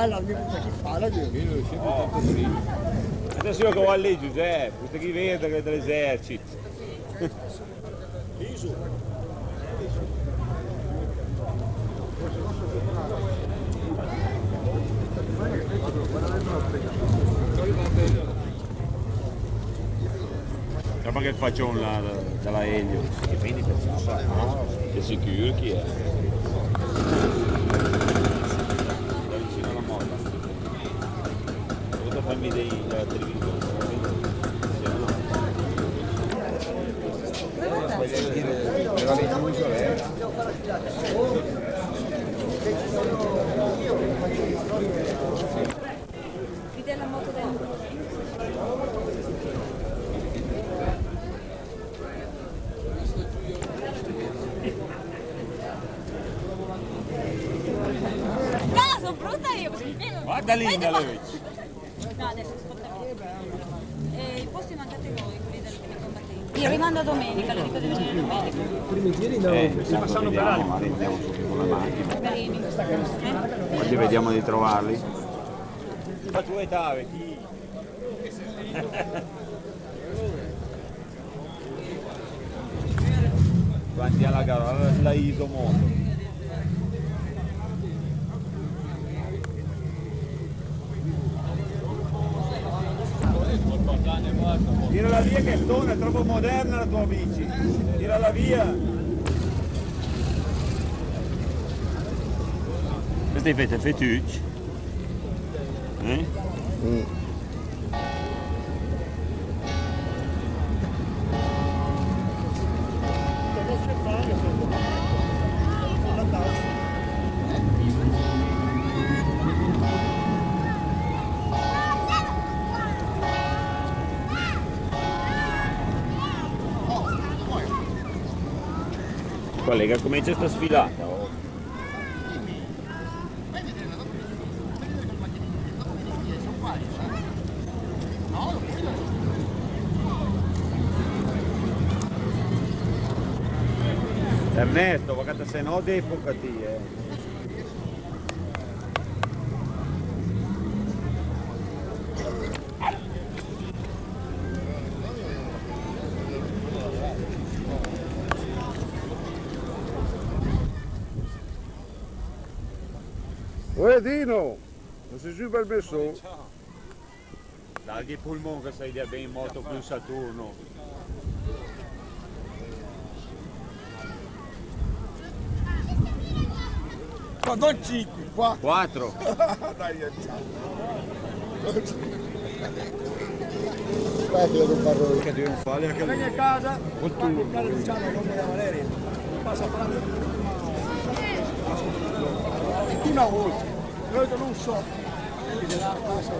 alla mia puntata che parla di 1986. Adesso io che ho lì Giuseppe, questo chi vede che è dell'esercito. Capra che faccio dalla Elio. Che quindi pensava, no? È sicuro chi è? Da vicino alla moda. Ho voluto farmi della televisione. Era richiuso lei? Della moto del sono brutta io così. Guarda Linda lei. No, adesso ascolta bene. I posti mandate voi, quelli del combattenti. Io rimando a domenica, lo dico di venire domenica. primi giri no, Si passano per altri. Andiamo su con la macchina. Carini. Oggi vediamo di trovarli. Faccio vedere chi. Quanti alla gara, la ISO moto. Tirala via che stona, è troppo moderna la tua bici. Tirala via. Questa è fatta fettucci. Collega, comincia sta sfilata. Oh. Ernesto, guarda se no devi focati, Uè Dino, non sei giù per messo? Dai che pulmone che sei bene in moto con Saturno. Ma non 5, 4. 4. Dai, aspetta, non parlo. Che devi fare anche Vieni a casa, quando il cane diciamo non voleva Valeria, passa a parlare. Una volta, io non so, della passa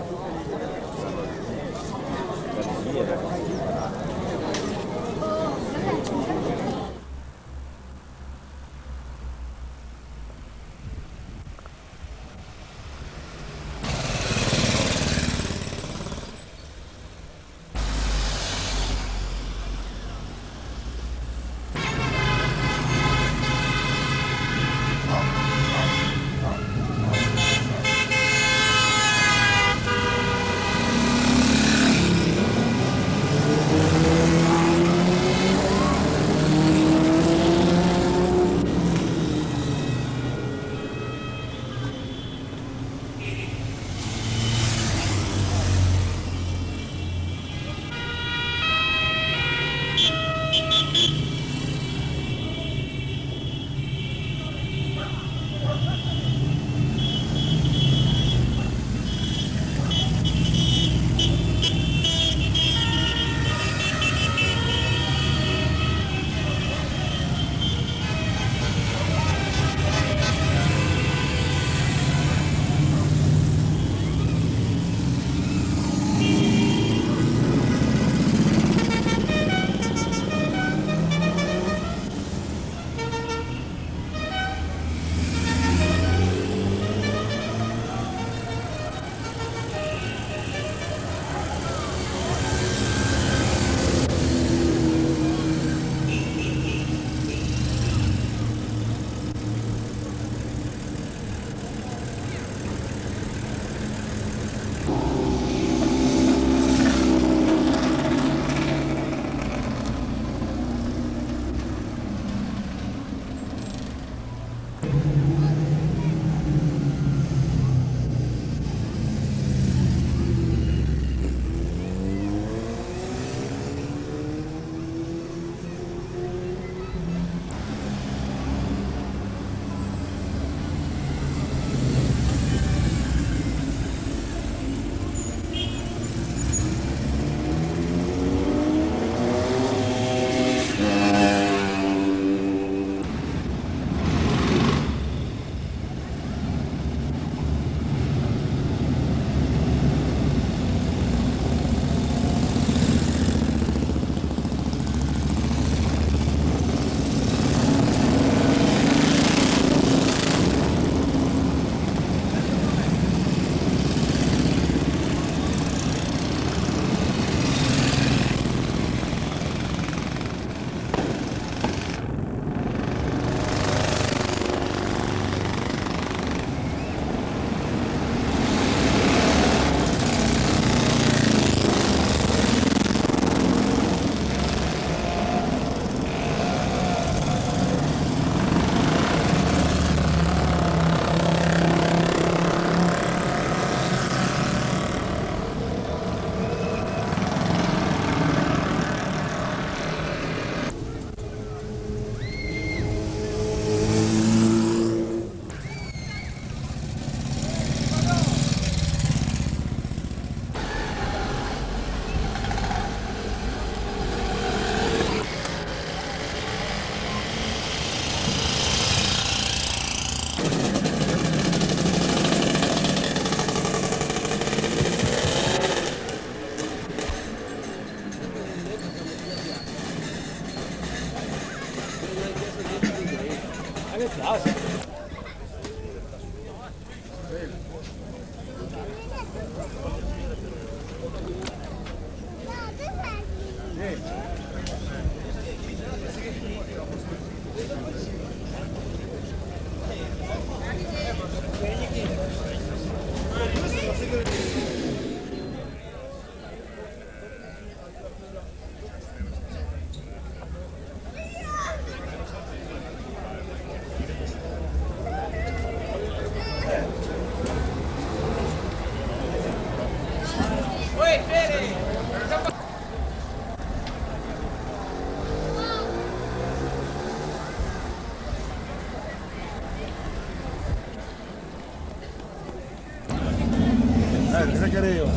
Zaccareo,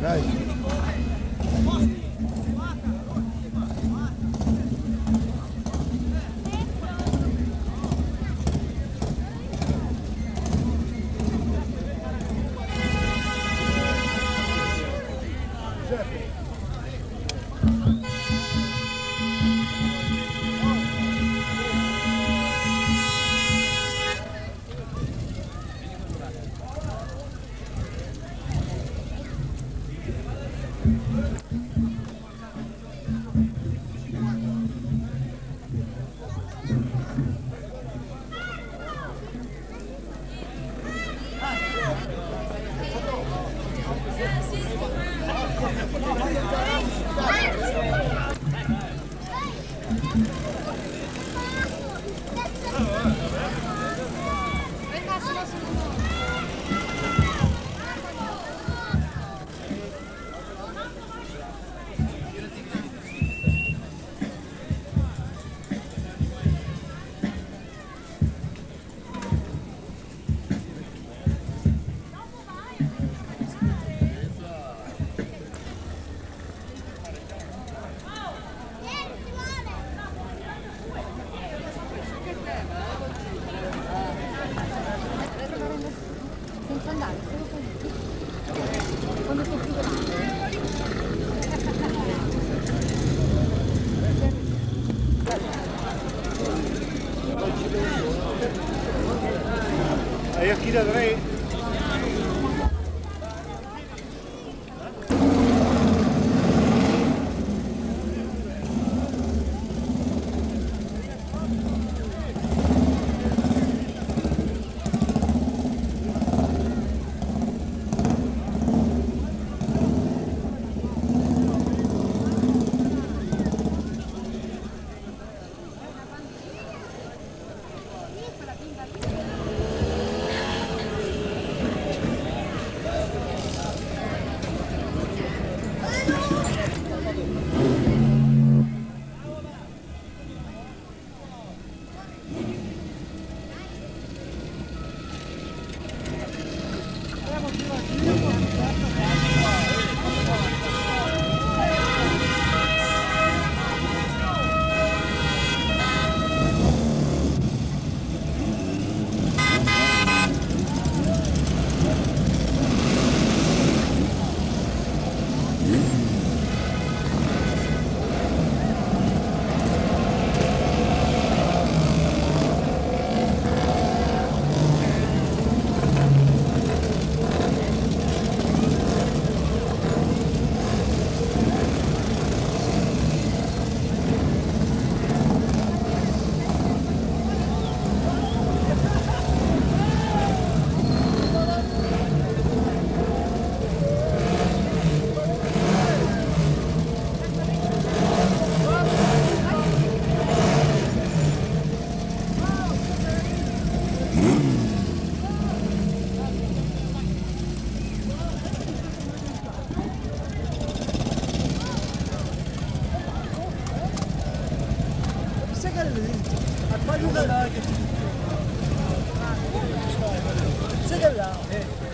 dai. Senza andare, solo così. Quando sei più grande. Hai a chi da tre?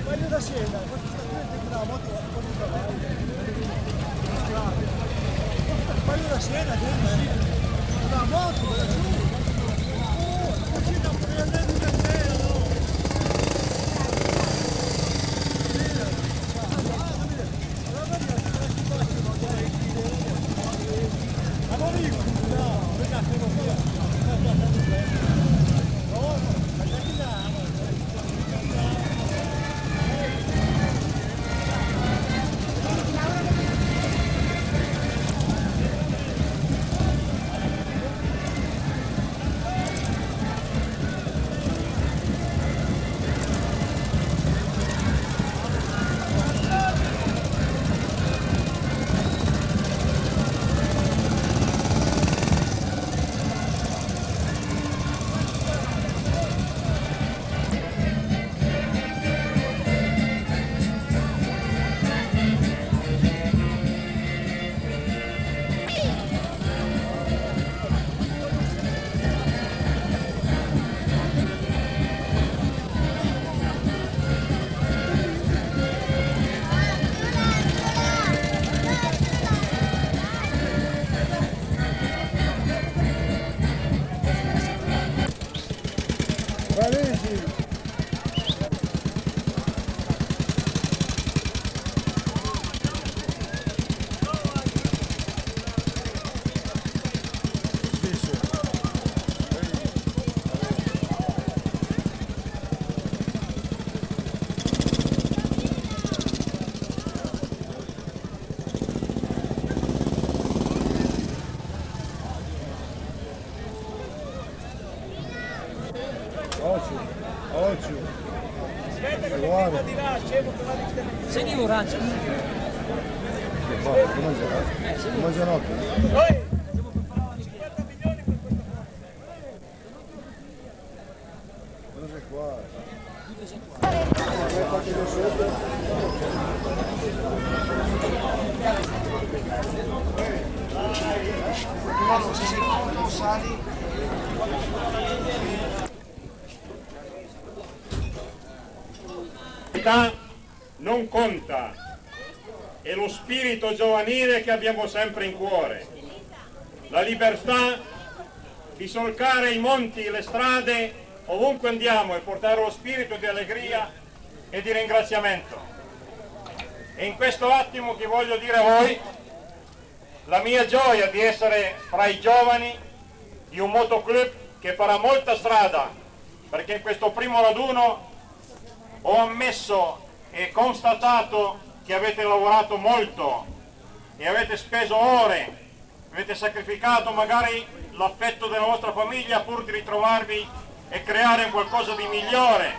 Voglio da scena, voglio da scena, una moto, da giù. Sentivo raggio. Come giornata? Cosa c'è qua? Non conta, è lo spirito giovanile che abbiamo sempre in cuore, la libertà di solcare i monti, le strade, ovunque andiamo e portare lo spirito di allegria e di ringraziamento. E in questo attimo che voglio dire a voi la mia gioia di essere fra i giovani di un motoclub che farà molta strada, perché in questo primo raduno ho ammesso e constatato che avete lavorato molto e avete speso ore, avete sacrificato magari l'affetto della vostra famiglia pur di ritrovarvi e creare qualcosa di migliore.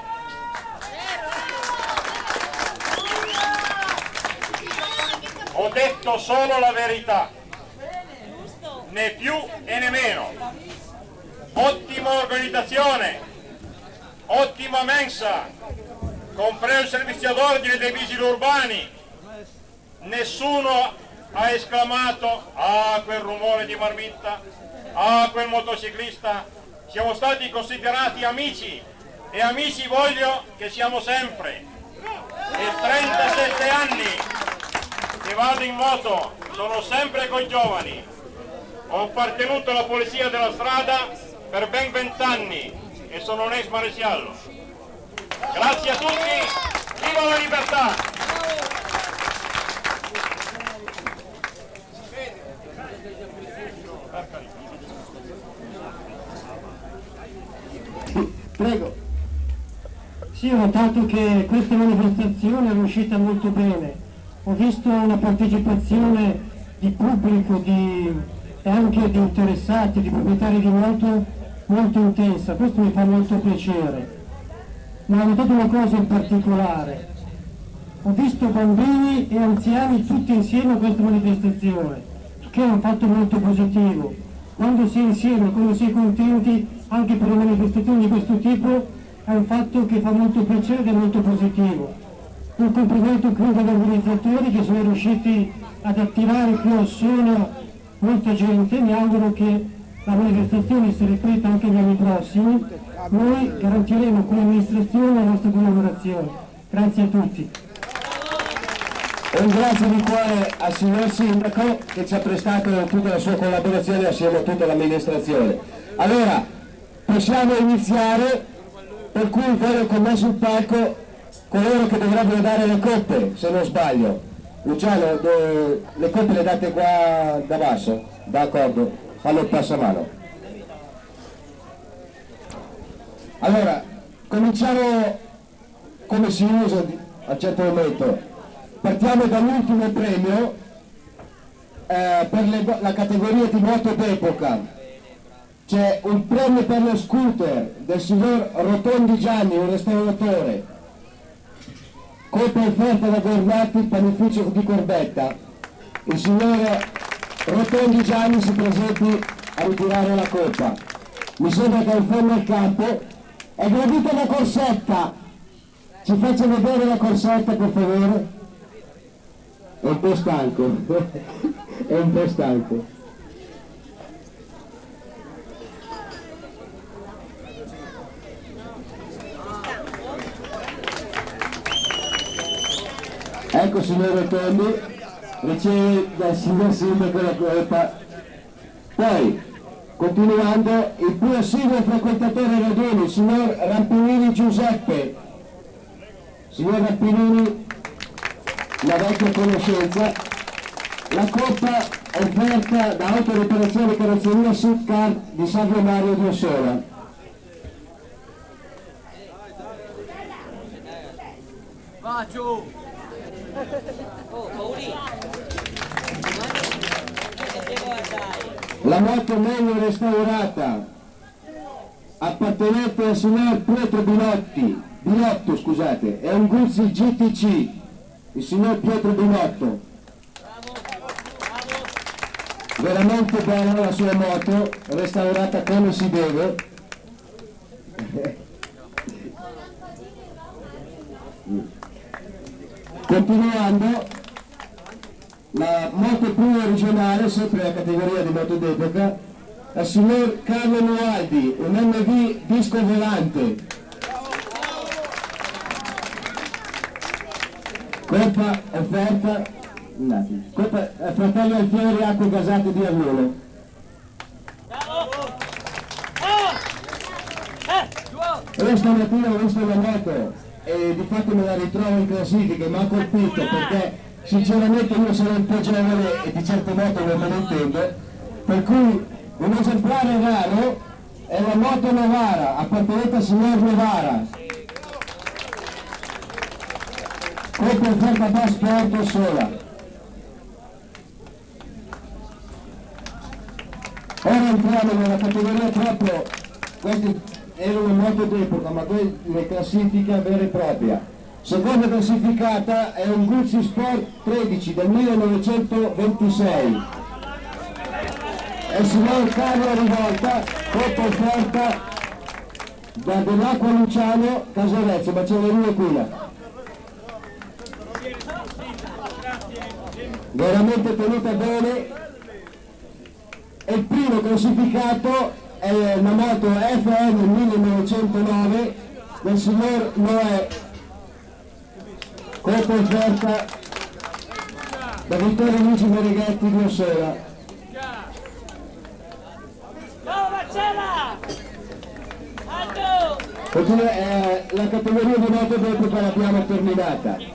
Ho detto solo la verità, né più e né meno. Ottima organizzazione, ottima mensa, compreso il servizio d'ordine dei vigili urbani. Nessuno ha esclamato "ah, quel rumore di marmitta, ah, quel motociclista". Siamo stati considerati amici e amici voglio che siamo sempre. E 37 anni che vado in moto, sono sempre con i giovani. Ho appartenuto alla polizia della strada per ben 20 anni e sono un ex maresciallo. Grazie a tutti, viva la libertà! Prego. Sì, ho notato che questa manifestazione è riuscita molto bene. Ho visto una partecipazione di pubblico e anche di interessati, di proprietari di moto molto intensa. Questo mi fa molto piacere. Ma ho notato una cosa in particolare. Ho visto bambini e anziani tutti insieme a questa manifestazione, che è un fatto molto positivo. Quando si è insieme, quando si è contenti, anche per le manifestazioni di questo tipo, è un fatto che fa molto piacere ed è molto positivo. Un complimento quindi agli organizzatori che sono riusciti ad attirare qui al suono molta gente. Mi auguro che la manifestazione si ripeta anche negli anni prossimi. Noi garantiremo come amministrazione la nostra collaborazione. Grazie a tutti. Un grazie di cuore al signor Sindaco che ci ha prestato tutta la sua collaborazione assieme a tutta l'amministrazione. Allora, possiamo iniziare, per cui voglio con me sul palco coloro che dovrebbero dare le coppe, se non sbaglio. Luciano, le coppe le date qua da basso? D'accordo, fallo il passamano. Allora, cominciamo come si usa a un certo momento. Partiamo dall'ultimo premio per la categoria di moto d'epoca. C'è un premio per lo scooter del signor Rotondi Gianni, un restauratore. Coppa offerta da Gornati, panificio di Corbetta. Il signor Rotondi Gianni si presenti a ritirare la coppa. Mi sembra che in fondo al campo è gradita la corsetta. Ci faccia vedere la corsetta, per favore. È un po' stanco, è un po' stanco. Ecco signor Rotondi, riceve dal signor Sindaco la colpa. Poi, continuando, il più assiduo frequentatore raduni, il signor Rampinini Giuseppe. Signor Rampinini, la vecchia conoscenza, la coppa offerta da Autoriparazione Carrozzeria Sudcar di Salvo Mario di Ossola. Va giù! La moto meglio restaurata, appartenente al signor Pietro Binotto, scusate, è un Guzzi GTC. il signor Pietro Binotto. Veramente bella la sua moto, restaurata come si deve. Continuando, la moto prima regionale, sempre la categoria di moto d'epoca, al signor Carlo Noaldi, un MV disco volante. Coppa offerta, Coppa Fratelli Alfieri Acque Gasate di Avuolo. Io stamattina ho visto la moto e di fatto me la ritrovo in classifica, mi ha colpito perché sinceramente io sono un po' giovane e di certe moto non me ne intendo, per cui un esemplare raro è la moto Novara, appartenente al signor Novara. Coppa offerta da sport sola. Ora entriamo nella categoria proprio, queste erano moto d'epoca, ma le classifica vera e propria. Seconda classificata è un Guzzi Sport 13 del 1926. È il signor Carlo Rivolta, coppa offerta da Dell'Acqua Luciano, Casorezzo, Macelleria Cuna. Veramente tenuta bene. E il primo classificato è una moto FN 1909 del signor Noè, coppa offerta da Vittorio Luigi Merighetti di Ossola. La categoria di moto d'epoca l'abbiamo terminata.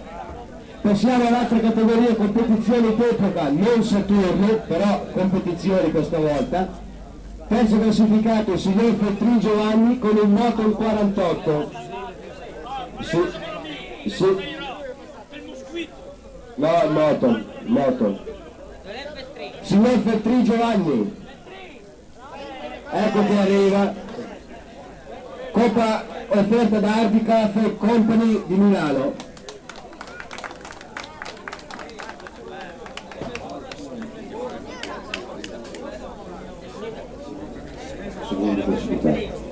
Passiamo all'altra categoria, competizioni d'epoca, non Saturno, però competizioni questa volta. Terzo classificato il signor Feltrin Giovanni con il Moton 48. Sì. No, il Moton. Signor Feltrin Giovanni. Ecco che arriva. Coppa offerta da Hardy Cafe Company di Milano.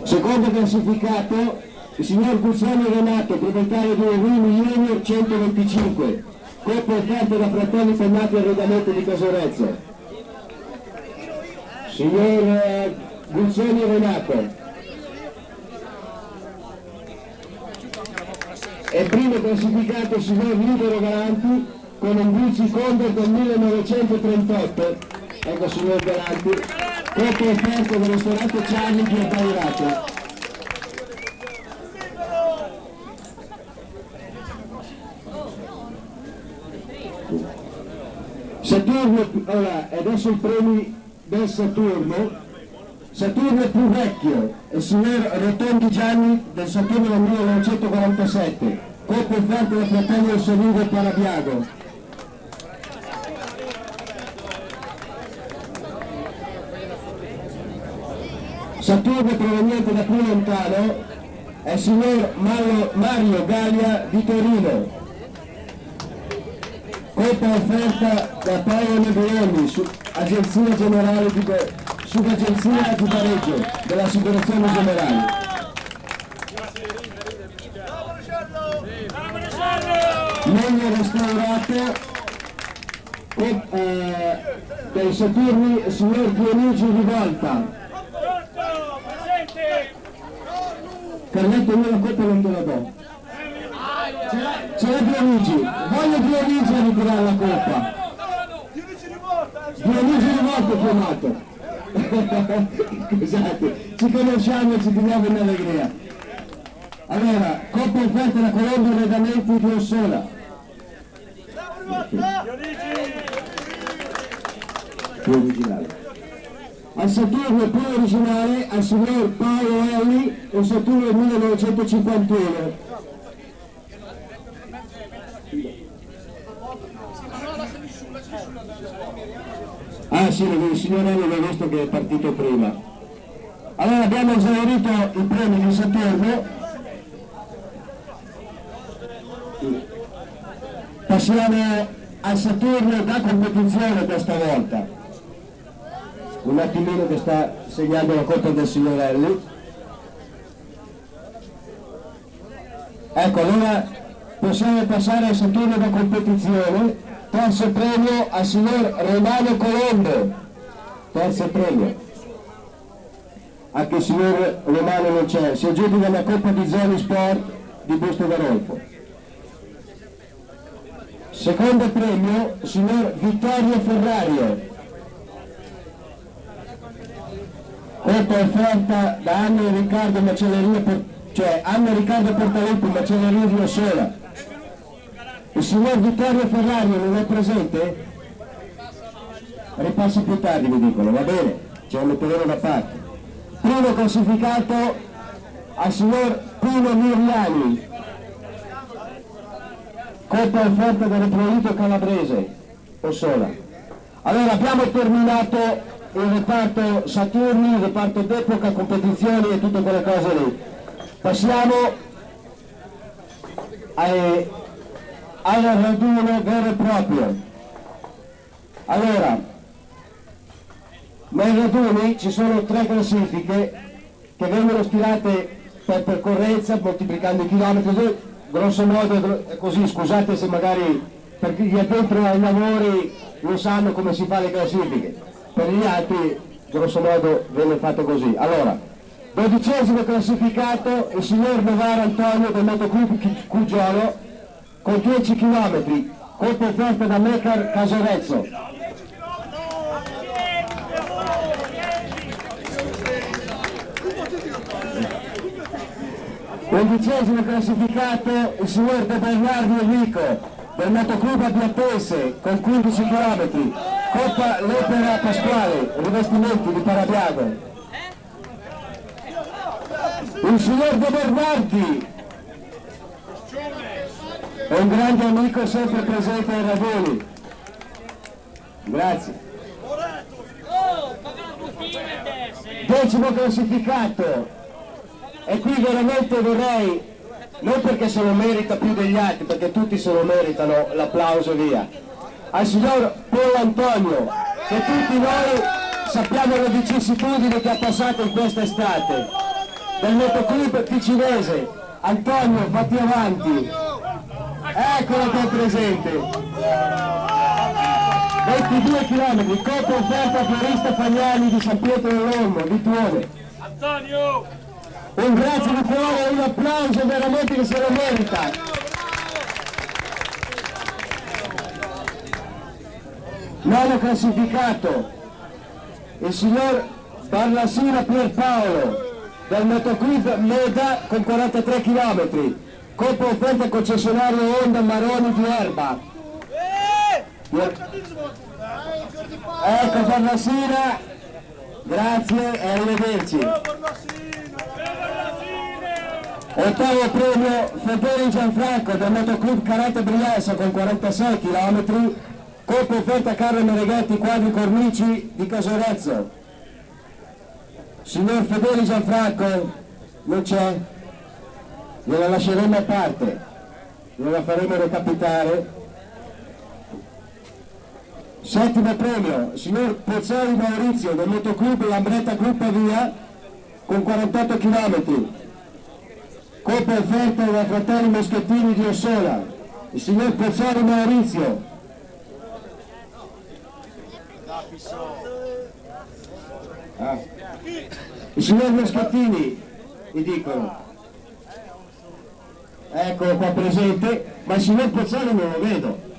Secondo classificato il signor Guzzoni Renato, proprietario di Rini Junior 125, coppa offerta da Fratelli Pennati Arredamento di Casorezzo. Signor Guzzoni Renato. E primo classificato il signor Libero Galanti con un Guzzi Condor del 1938. Ecco signor Galanti, coppa offerta del ristorante Charlie di Abbairato. Saturno, allora, adesso i premi del Saturno. Saturno più vecchio, il signor Rotondi Gianni del Saturno del 1947, coppa offerta da Fratelli Ossolivo e Parabiago. Saturno proveniente da più lontano è il signor Mario Gallia di Torino, coppa offerta da Paolo Negroni, Agenzia Generale di Subagenzia di Pareggio dell'Assicurazione Generale. Meglio restaurato dei Saturni il signor Dionigi Rivolta. Carletto io la coppa non te la do. Ce l'ha Dionigi, voglio Dionigi a ritirare la coppa. Dionigi Rivolta chiamato. Scusate, ci conosciamo e ci teniamo in allegria. Allora, coppa offerta da Colombo Arredamenti di Ossola. Più originale. Al Saturno più originale al signor Paolo Elli, un Saturno 1951. Ah sì, il signor Elli l'ho visto che è partito prima. Allora abbiamo esaurito i premi di Saturno. Passiamo al Saturno da competizione questa volta. Un attimino che sta segnando la coppa del signorelli. Ecco, allora possiamo passare al Saturno da competizione. Terzo premio al signor Romano Colombo. Terzo premio. Anche il signor Romano non c'è, si aggiunge dalla Coppa di Zoni Sport di Busto Garolfo. Secondo premio, signor Vittorio Ferrario. Coppa offerta da Anno Riccardo Macelleria, cioè Anno Riccardo Portaluppi, Macelleria di Ossola. Il signor Vittorio Ferrario non è presente? Ripassa più tardi, mi dicono, va bene, ce lo metteremo da parte. Primo classificato al signor Pino Miriani, coppa offerta dal Reproito Calabrese, Ossola. Allora abbiamo terminato il reparto Saturni, il reparto d'epoca, competizioni e tutte quelle cose lì. Passiamo al raduno vero e proprio. Allora, nei raduni ci sono 3 classifiche che vengono stilate per percorrenza, moltiplicando i chilometri, grosso modo è così, scusate se magari per chi è dentro ai lavori non sanno come si fa le classifiche, per gli altri grosso modo viene fatto così. Allora, 12° classificato il signor Novara Antonio del Motoclub Cugiolo con 10 km, colpo offerta da Mecar Casorezzo. 11° classificato il signor De Bernardi Enrico del Motoclub Abbiatese con 15 km, Coppa Lepera Pasquale, rivestimenti di Parabiago. Il signor De Bernardi è un grande amico sempre presente ai raduni. Grazie. 10° classificato, e qui veramente vorrei, non perché se lo merita più degli altri, perché tutti se lo meritano l'applauso via, al signor Paolo Antonio, che tutti noi sappiamo le vicissitudini che ha passato in questa estate, del Motoclub Ticinese. Antonio, fatti avanti, eccolo che è presente. 22 km, coppa offerta a Florista Fagnani di San Pietro dell'Olmo, di Tuone. Antonio! Un grazie di cuore e un applauso veramente che se lo merita. Nono classificato il signor Barlasina Pierpaolo del Motoclub Meda con 43 km, coppa offerta concessionario Honda Maroni di Erba. Ecco Barlasina, grazie e arrivederci. 8° premio Federico Gianfranco del Motoclub Carate Brianza con 46 km, coppa offerta a Carlo Mereghetti Quadri Cornici di Casorezzo. Signor Federico Gianfranco non c'è, gliela lasceremo a parte, gliela faremo recapitare. 7° premio signor Pozzoli Maurizio del Motoclub Lambretta Gruppa Via con 48 km, coppa offerta da fratelli Moschettini di Ossola. Il signor Pozzoli Maurizio. Il signor Moschettini, mi dicono. Eccolo qua presente, ma il signor Pozzoli non lo vedo.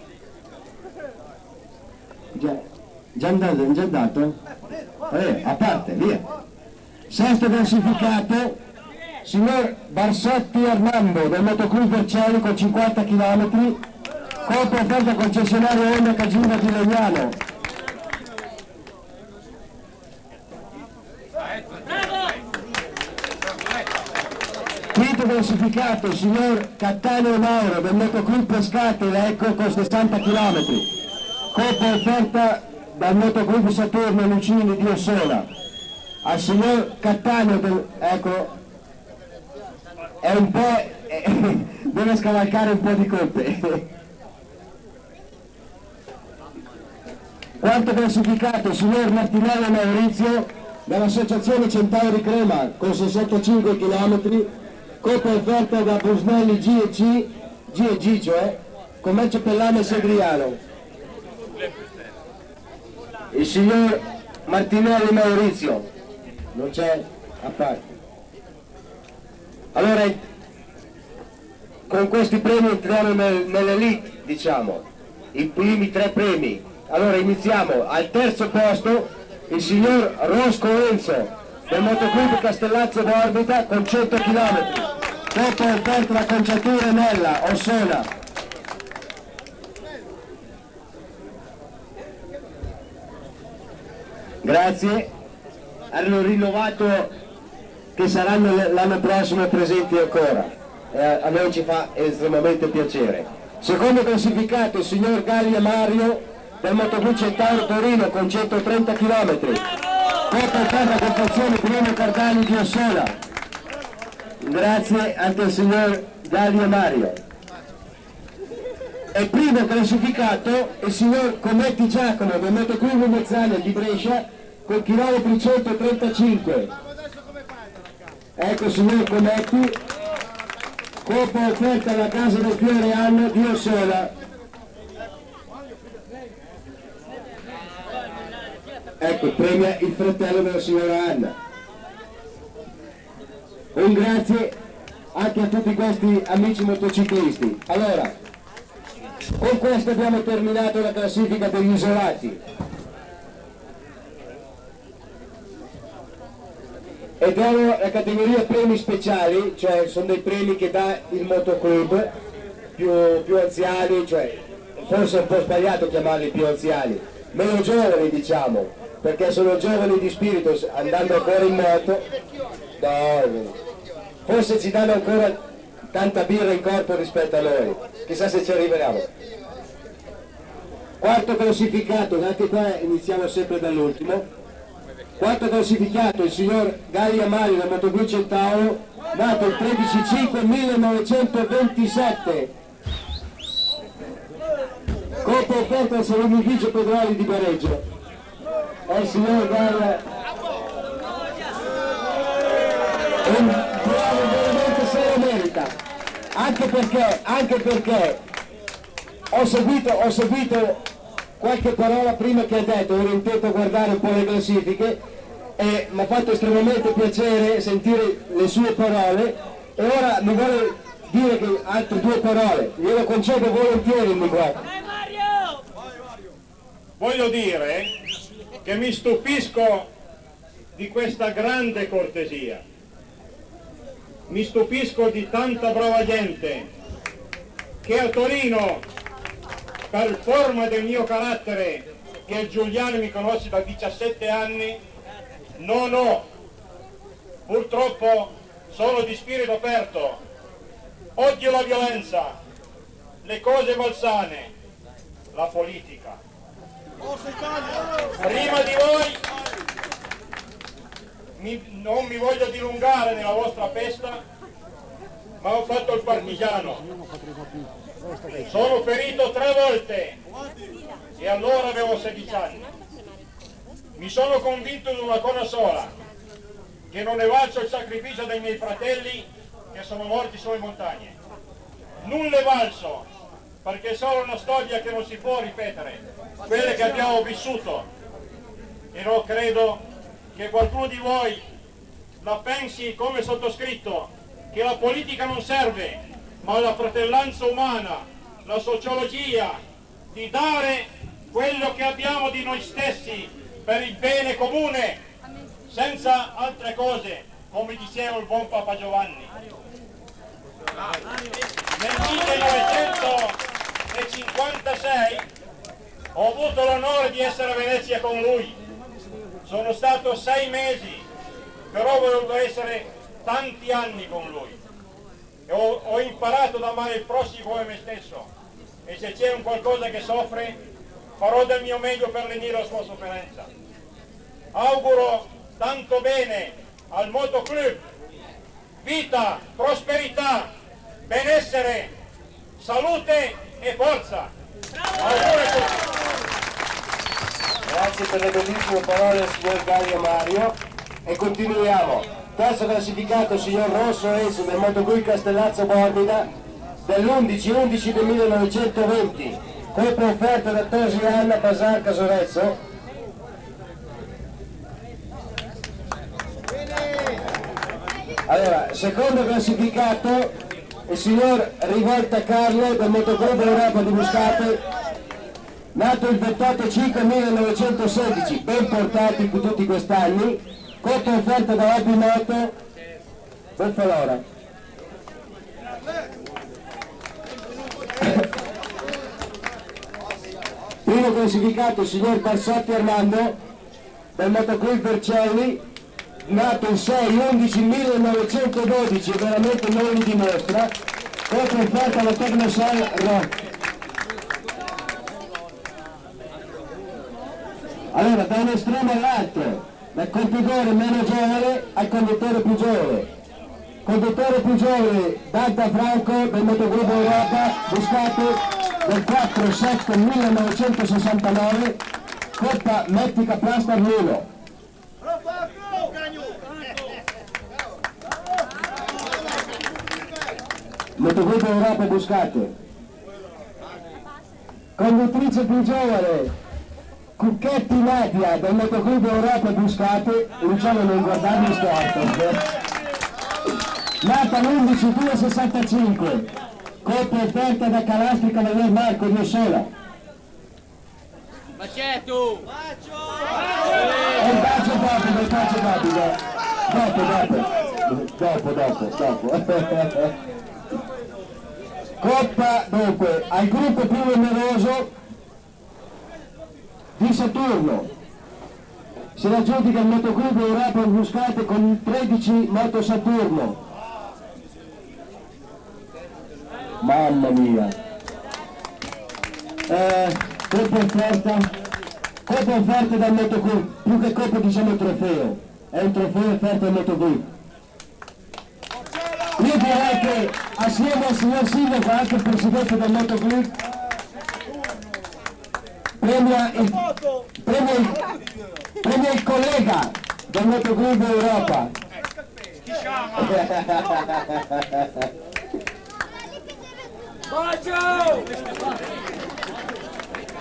Già andato? A parte, via. 6° classificato signor Barsotti Armando del Motoclub Vercelli con 50 km, coppa offerta concessionario Honda Cagina di Legnano. Quinto classificato signor Cattaneo Mauro del Motoclub Pescate Lecco con 60 km, coppa offerta dal Motoclub Saturno Lucini di Ossola. Al signor Cattaneo del, ecco, è un po', deve scavalcare un po' di coppe. Quarto classificato il signor Martinello Maurizio dall'associazione Centauri Crema con 65 km, coppa offerta da Busnelli G&G, cioè Commercio Pellame Segriano. Il signor Martinelli Maurizio non c'è a parte. Allora con questi premi entriamo nell'elite, diciamo, i primi 3 premi. Allora iniziamo al terzo posto il signor Rosco Enzo del Motoclub Castellazzo d'Orbita con 100 km, coppa offerta da Conciatura Nella, Ossona. Grazie, hanno rinnovato che saranno l'anno prossimo presenti ancora e a noi ci fa estremamente piacere. Secondo classificato il signor Gallia Mario del Motoclub Centauro Torino con 130 km, coppa offerta confezione Bruno Cardani di Ossona. Grazie anche al signor Gallia Mario. E primo classificato il signor Cometti Giacomo del Motoclub Mezzania di Brescia con chilometri 135. Ecco il signor Cometti, coppa offerta alla Casa del Fiore Anno di Ossona. Ecco, premia il fratello della signora Anna. Un grazie anche a tutti questi amici motociclisti. Allora, con questo abbiamo terminato la classifica degli isolati. E diamo la categoria premi speciali, cioè sono dei premi che dà il motoclub più anziani, cioè forse è un po' sbagliato chiamarli più anziani, meno giovani diciamo, perché sono giovani di spirito andando ancora in moto, no, forse ci danno ancora tanta birra in corpo rispetto a noi, chissà se ci arriveremo. Quarto classificato, anche qua iniziamo sempre dall'ultimo. Quarto classificato il signor Gallia Mario del Motoclub Centauro, nato il 13/5/1927, coppa offerta al Salonificio Pedroli di Bareggio. È il signor Gallia, un bravo, veramente se lo merita, anche perché ho seguito qualche parola prima che ha detto, ero intento a guardare un po' le classifiche e mi ha fatto estremamente piacere sentire le sue parole e ora mi vuole dire che altre 2 parole, glielo concedo volentieri il microfono. Voglio dire che mi stupisco di questa grande cortesia, mi stupisco di tanta brava gente che a Torino, per forma del mio carattere, che Giuliano mi conosce da 17 anni, non ho, purtroppo sono di spirito aperto, odio la violenza, le cose malsane, la politica. Prima di voi non mi voglio dilungare nella vostra festa, ma ho fatto il partigiano. Sono ferito 3 volte e allora avevo 16 anni. Mi sono convinto di una cosa sola, che non è valso il sacrificio dei miei fratelli che sono morti sulle montagne. Nulla è valso, perché è solo una storia che non si può ripetere, quelle che abbiamo vissuto. E non credo che qualcuno di voi la pensi come sottoscritto, che la politica non serve, ma la fratellanza umana, la sociologia, di dare quello che abbiamo di noi stessi per il bene comune, senza altre cose, come diceva il buon Papa Giovanni. Nel 1956 ho avuto l'onore di essere a Venezia con lui, sono stato 6 mesi, però ho voluto essere tanti anni con lui. Ho imparato ad amare il prossimo come me stesso e se c'è un qualcosa che soffre farò del mio meglio per lenire la sua sofferenza. Auguro tanto bene al motoclub, vita, prosperità, benessere, salute e forza. Auguri a tutti. grazie per le bellissime parole al signor Gallia Mario e continuiamo. Terzo classificato signor Rosso Enzo del Motogui Castellazzo Bormida dell'11-11 del 1920, colpo offerta da Tosi Anna Basar Casorezzo. Allora, secondo classificato il signor Rivolta Carlo del Motoclub Europa di Buscate, nato il 28/5/1916, ben portati tutti quest'anni, colpo offerta da Albi Moto Belfalora. Primo classificato il signor Barsotti Armando del Motoclub Vercelli, nato il 6/11/1912 e veramente non li dimostra, colpo offerta da Tecnosol Rock. Allora, da un estremo all'altro, dal conduttore meno giovane al conduttore più giovane. Conduttore più giovane, Dante Franco del Motogruppo Europa, Buscate, del 4/7/1969, Coppa Mettica Plastar 1. Motogruppo Europa Buscate. Conduttrice più giovane, Cucchetti Nadia del Motoclub Europa Buscate, Luciano non guardarmi storto, nata l'11/2/65, colpa offerta da Calastri Cavalier Marco di Ossola. Bacetto! E il bacio dopo, il bacio dopo. Coppa dunque al gruppo più numeroso di Saturno. Se la aggiudica il Motoclub Europa Buscate con 13 Moto Saturno. Mamma mia. Coppa offerta dal Motoclub, più che coppa diciamo trofeo, è un trofeo offerto al Motoclub. Io direi che assieme al signor Sindaco, anche il presidente del Motoclub, premia il collega del Motoclub Europa.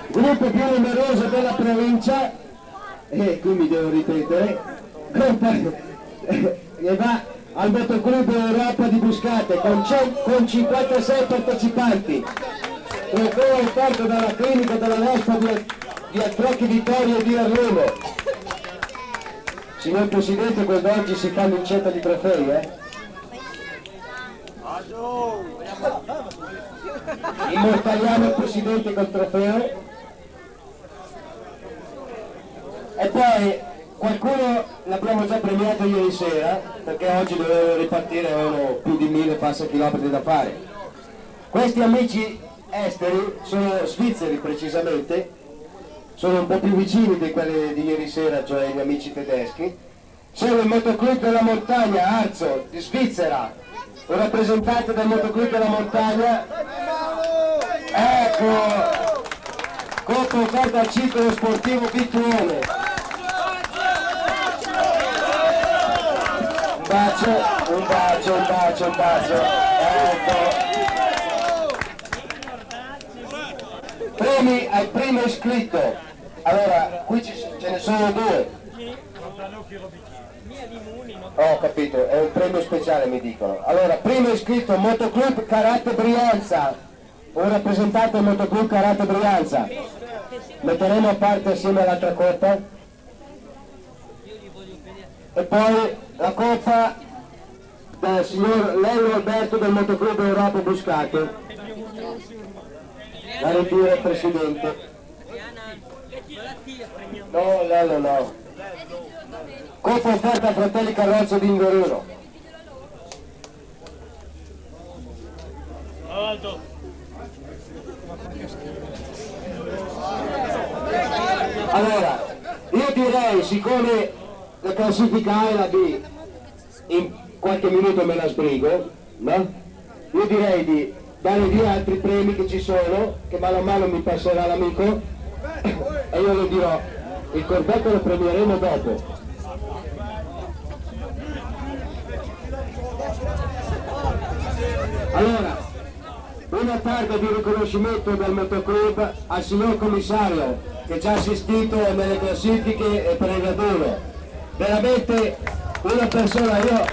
Gruppo più numeroso della provincia, e qui mi devo ripetere, e va al Motoclub Europa di Buscate con 56 partecipanti. Trofeo offerto dalla clinica della Vespa di Altrocchi Vittorio e di Arluno. Signor Presidente, quest'oggi si fa l'incetta di trofei, Immortaliamo il Presidente col trofeo. E poi qualcuno l'abbiamo già premiato ieri sera, perché oggi dovevano ripartire, avevano più di 1000 passa chilometri da fare. Questi amici esteri sono svizzeri precisamente, sono un po' più vicini di quelli di ieri sera, cioè gli amici tedeschi. Sono il Motoclub della Montagna Arzo di Svizzera, un rappresentante del Motoclub della Montagna. Ecco, coppa offerta al circolo sportivo Vittuone. Un bacio. Ecco. Premi al primo iscritto. Allora, qui ce ne sono due. Ho capito, è un premio speciale mi dicono. Allora, primo iscritto Motoclub Karate Brianza, un rappresentante del Motoclub Karate Brianza. Metteremo a parte assieme all'altra coppa. E poi la coppa del signor Lello Alberto del Motoclub Europa Buscate. La ritira il Presidente. No, Lello no. Coppa offerta a Fratelli Carrozza di Inverino. Allora, io direi, siccome la classifica A e la B in qualche minuto me la sbrigo, no? Io direi di dare via altri premi che ci sono, che mano a mano mi passerà l'amico e io lo dirò. il corbetto lo premieremo dopo. Allora, una targa di riconoscimento del motoclub al signor commissario che ci ha assistito nelle classifiche e per il raduno. Veramente una persona, io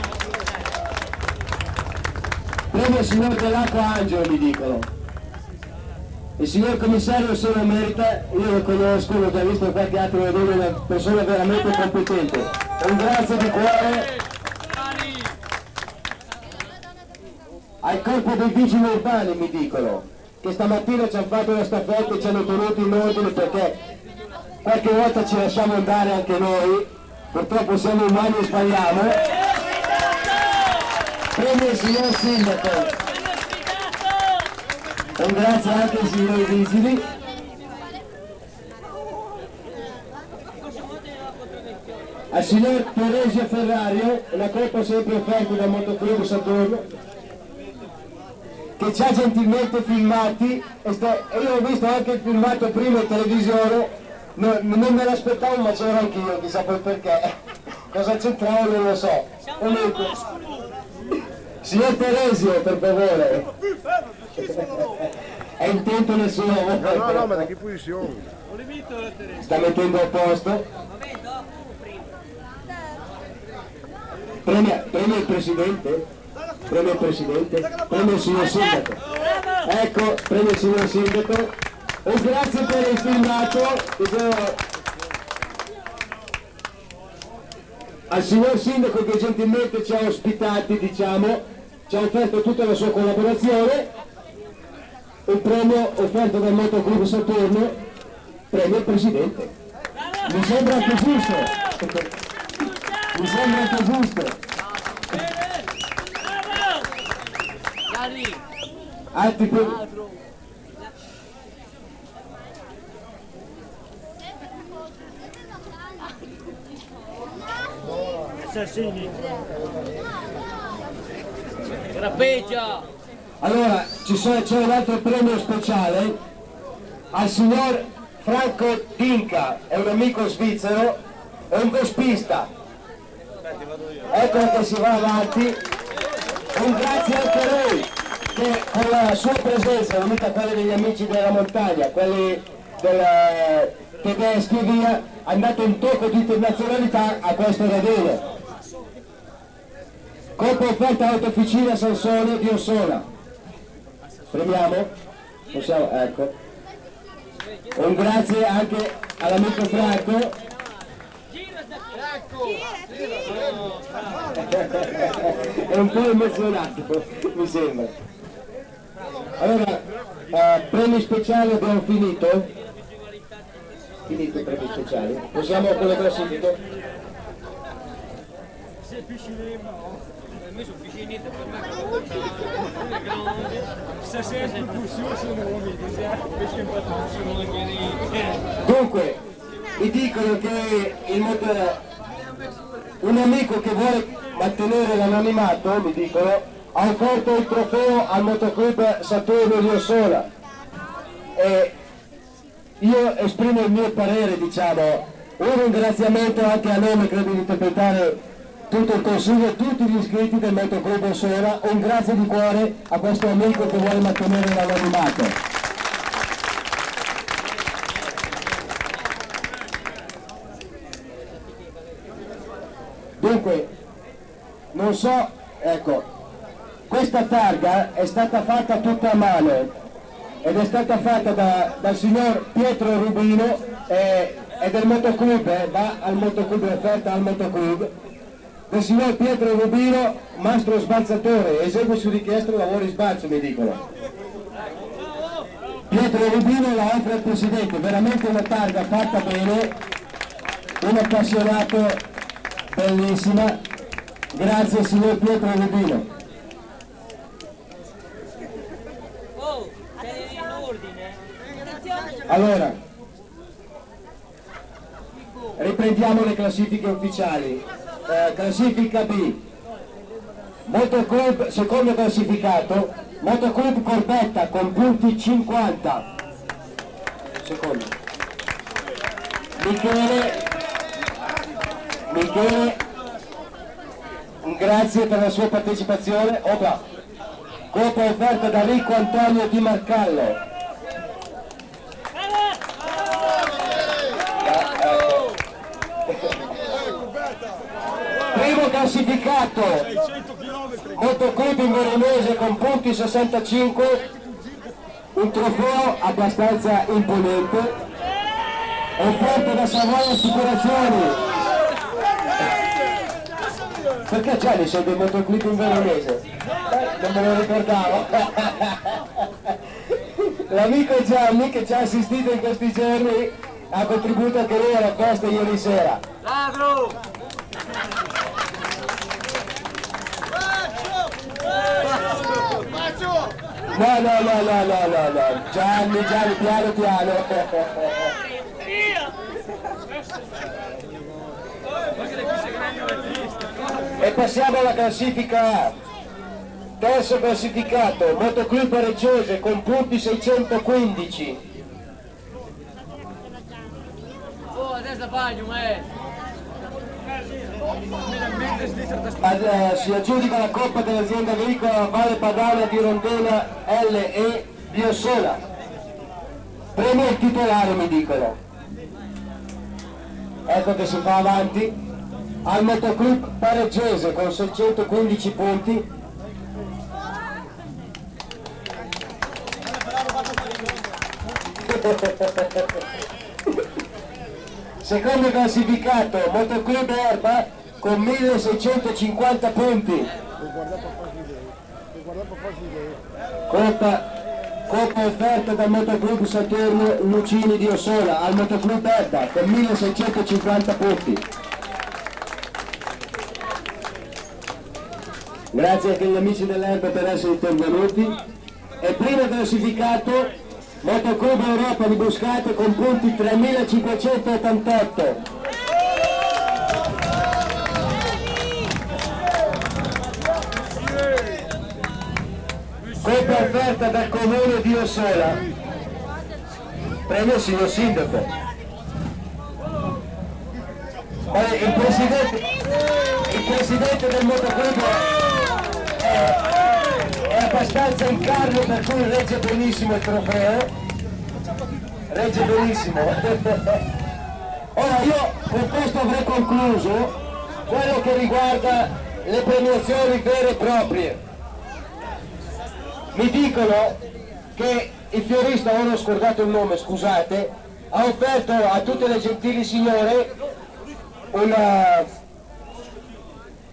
premio il signor Dell'Acqua Angelo, mi dicono. Il signor commissario se lo merita, io lo conosco, l'ho già visto in qualche altro raduno, è una persona veramente competente. Un grazie di cuore al corpo dei vigili urbani, mi dicono, che stamattina ci hanno fatto la staffetta e ci hanno tenuto in ordine, perché qualche volta ci lasciamo andare anche noi, purtroppo siamo umani e sbagliamo. Premio il signor sindaco, un grazie anche ai signori vigili. Al signor Teresio Ferrario, una coppa sempre offerta dal Motoclub Saturno, che ci ha gentilmente filmati, e io ho visto anche il filmato prima in televisione, non me l'aspettavo, ma c'ero anch'io, chissà poi perché, cosa c'entravo non lo so. Signor Teresio, per favore, è intento nel suo lavoro. No, ma di che posizione? Sta mettendo a posto. Premia il presidente? Premia il presidente? Premia il signor sindaco? Ecco, premia il signor sindaco. E grazie per il filmato. Al signor sindaco che gentilmente ci ha ospitati, diciamo, ci ha offerto tutta la sua collaborazione. Un premio offerto dal Motoclub Saturno, premio il presidente. Mi sembra anche giusto. Mi sembra anche giusto. Altri Assassini. Grappeggia. Allora, c'è un altro premio speciale al signor Franco Dinka, è un amico svizzero, è un vespista. Ecco che si va avanti. Un grazie anche a lui, che con la sua presenza, unita a quelle degli amici della montagna, quelli del tedeschi e via, ha dato un tocco di internazionalità a questo raduno. Coppa offerta all'Autofficina Sansone di Ossona. Premiamo? Possiamo? Ecco. Un grazie anche all'amico Franco. È un po' emozionato, mi sembra. Allora, premi speciali abbiamo finito? Finito i premi speciali? Possiamo con le classifiche? Dunque, mi dicono che un amico che vuole mantenere l'anonimato, mi dicono, ha offerto il trofeo al Motoclub Saturno di Ossona. E io esprimo il mio parere, diciamo, un ringraziamento anche a nome, credo di interpretare tutto il consiglio e tutti gli iscritti del Motoclub Ossona, un grazie di cuore a questo amico che vuole mantenere l'anonimato. Dunque, non so, ecco, questa targa è stata fatta tutta a mano ed è stata fatta dal signor Pietro Rubino e del Motoclub, va al Motoclub, è offerta al Motoclub, del signor Pietro Rubino, mastro sbalzatore, esegue su richiesta lavori sbalzo, mi dicono. Pietro Rubino la offre al Presidente, veramente una targa fatta bene, un appassionato, bellissima, grazie signor Pietro Rubino. Allora, riprendiamo le classifiche ufficiali. Classifica B, Motoclub secondo classificato, Motoclub Corbetta con punti 50, secondo. Michele, grazie per la sua partecipazione. Coppa offerta da Ricco Antonio Di Marcallo. Primo classificato, Motoclub Veronese con punti 65, un trofeo abbastanza imponente, offerto da Savoia Assicurazioni. Perché Gianni sei del Motoclub Veronese? Non me lo ricordavo. L'amico Gianni che ci ha assistito in questi giorni ha contribuito anche lui alla festa ieri sera. Ladro! No, Gianni, piano. E passiamo alla classifica A. Terzo classificato, Motoclub Parecciose con punti 615. Si aggiudica la Coppa dell'azienda agricola Valle Padana di Rondela LE Biosola. Premio il titolare, mi dicono. Ecco che si fa avanti al Motoclub Parecciose con 615 punti. Secondo classificato Motoclub Erba con 1650 punti. Coppa offerta dal Motoclub Saturno Lucini di Ossola al Motoclub Erba con 1650 punti. Grazie anche agli amici dell'Erba per essere intervenuti. E primo classificato Motoclub Europa di Buscate con punti 3588. Coppa offerta dal comune di Ossola. Premio signor sindaco. Il presidente del motoclub è abbastanza in carne, per cui regge benissimo il trofeo. Regge benissimo. Ora io con questo avrei concluso quello che riguarda le premiazioni vere e proprie. Mi dicono che il fiorista, ora ho scordato il nome, scusate, ha offerto a tutte le gentili signore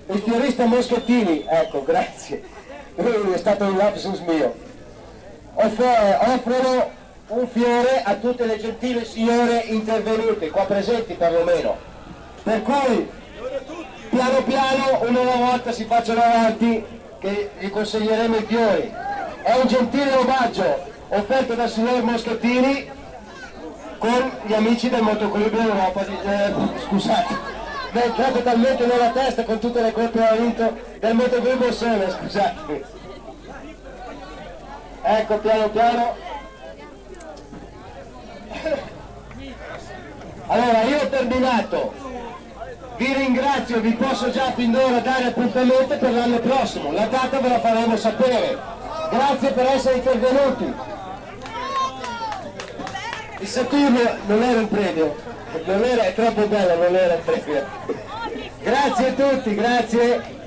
il fiorista Moschettini, ecco, grazie, è stato un lapsus mio, offrono un fiore a tutte le gentili signore intervenute, qua presenti perlomeno, per cui piano piano, una alla volta si facciano avanti, che gli consegneremo i fiori. È un gentile omaggio offerto dal signor Moschettini con gli amici del Motoclub Europa scusate, mi è entrato talmente nella testa con tutte le coppe che ha vinto del Motoclub Ossola, scusate. Ecco, piano piano. Allora, io ho terminato, vi ringrazio, vi posso già fin d'ora dare appuntamento per l'anno prossimo, la data ve la faremo sapere. Grazie per essere intervenuti. Il Saturno non era un premio, non era, è troppo bello, non era un premio. Grazie a tutti, grazie.